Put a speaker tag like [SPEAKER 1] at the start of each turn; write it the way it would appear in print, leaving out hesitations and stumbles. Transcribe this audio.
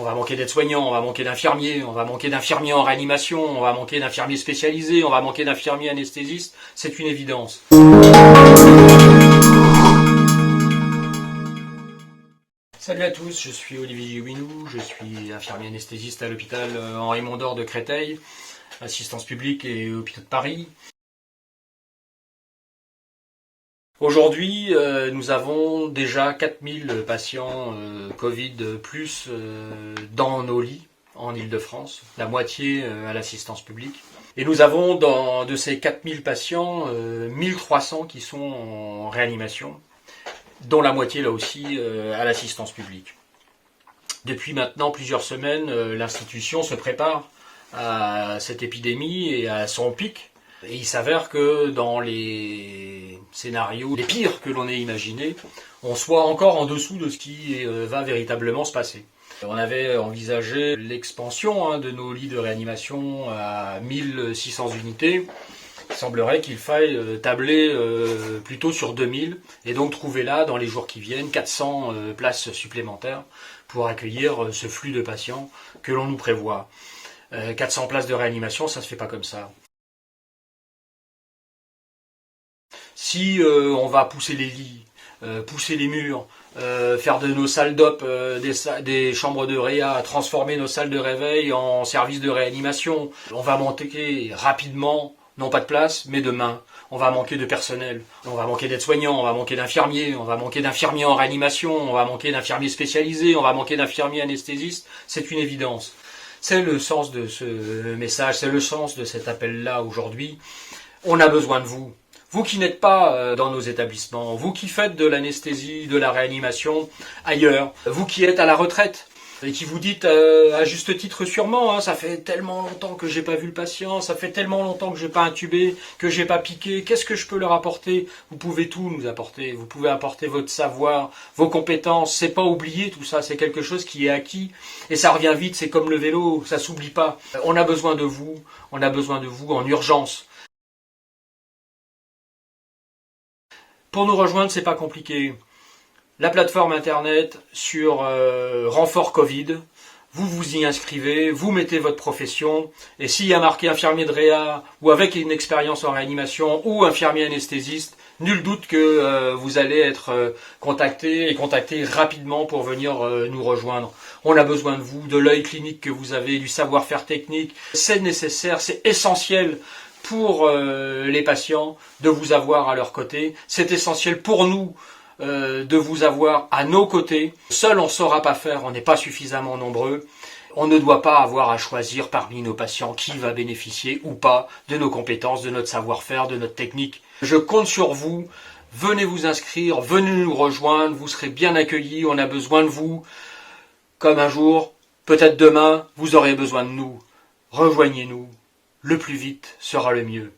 [SPEAKER 1] va manquer d'aides-soignants, on va manquer d'infirmiers, on va manquer d'infirmiers en réanimation, on va manquer d'infirmiers spécialisés, on va manquer d'infirmiers anesthésistes, c'est une évidence. Salut à tous, je suis Olivier Winou, je suis infirmier anesthésiste à l'hôpital Henri Mondor de Créteil, assistance publique et hôpital de Paris. Aujourd'hui, nous avons déjà 4000 patients Covid plus dans nos lits en Île-de-France, la moitié à l'assistance publique. Et nous avons de ces 4000 patients, 1300 qui sont en réanimation, dont la moitié là aussi à l'assistance publique. Depuis maintenant plusieurs semaines, l'institution se prépare à cette épidémie et à son pic. Et il s'avère que dans les scénarios les pires que l'on ait imaginés, on soit encore en dessous de ce qui va véritablement se passer. On avait envisagé l'expansion de nos lits de réanimation à 1600 unités. Il semblerait qu'il faille tabler plutôt sur 2000 et donc trouver là, dans les jours qui viennent, 400 places supplémentaires pour accueillir ce flux de patients que l'on nous prévoit. 400 places de réanimation, ça ne se fait pas comme ça. Si on va pousser les lits, pousser les murs, faire de nos salles d'op des chambres de réa, transformer nos salles de réveil en services de réanimation, on va manquer rapidement, non pas de place, mais de mains. On va manquer de personnel, on va manquer d'aides-soignants, on va manquer d'infirmiers, on va manquer d'infirmiers en réanimation, on va manquer d'infirmiers spécialisés, on va manquer d'infirmiers anesthésistes, c'est une évidence. C'est le sens de ce message, c'est le sens de cet appel-là aujourd'hui. On a besoin de vous. Vous qui n'êtes pas dans nos établissements, vous qui faites de l'anesthésie, de la réanimation ailleurs, vous qui êtes à la retraite et qui vous dites à juste titre sûrement, ça fait tellement longtemps que j'ai pas vu le patient, ça fait tellement longtemps que j'ai pas intubé, que j'ai pas piqué, qu'est-ce que je peux leur apporter? Vous pouvez tout nous apporter, vous pouvez apporter votre savoir, vos compétences, c'est pas oublié tout ça, c'est quelque chose qui est acquis et ça revient vite, c'est comme le vélo, ça s'oublie pas. On a besoin de vous en urgence. Pour nous rejoindre, c'est pas compliqué. La plateforme internet sur Renfort Covid, vous vous y inscrivez, vous mettez votre profession, et s'il y a marqué infirmier de réa, ou avec une expérience en réanimation, ou infirmier anesthésiste, nul doute que vous allez être contacté rapidement pour venir nous rejoindre. On a besoin de vous, de l'œil clinique que vous avez, du savoir-faire technique. C'est nécessaire, c'est essentiel pour les patients de vous avoir à leur côté. C'est essentiel pour nous de vous avoir à nos côtés. Seul on ne saura pas faire, on n'est pas suffisamment nombreux. On ne doit pas avoir à choisir parmi nos patients qui va bénéficier ou pas de nos compétences, de notre savoir-faire, de notre technique. Je compte sur vous, venez vous inscrire, venez nous rejoindre, vous serez bien accueillis, on a besoin de vous. Comme un jour, peut-être demain, vous aurez besoin de nous. Rejoignez-nous, le plus vite sera le mieux.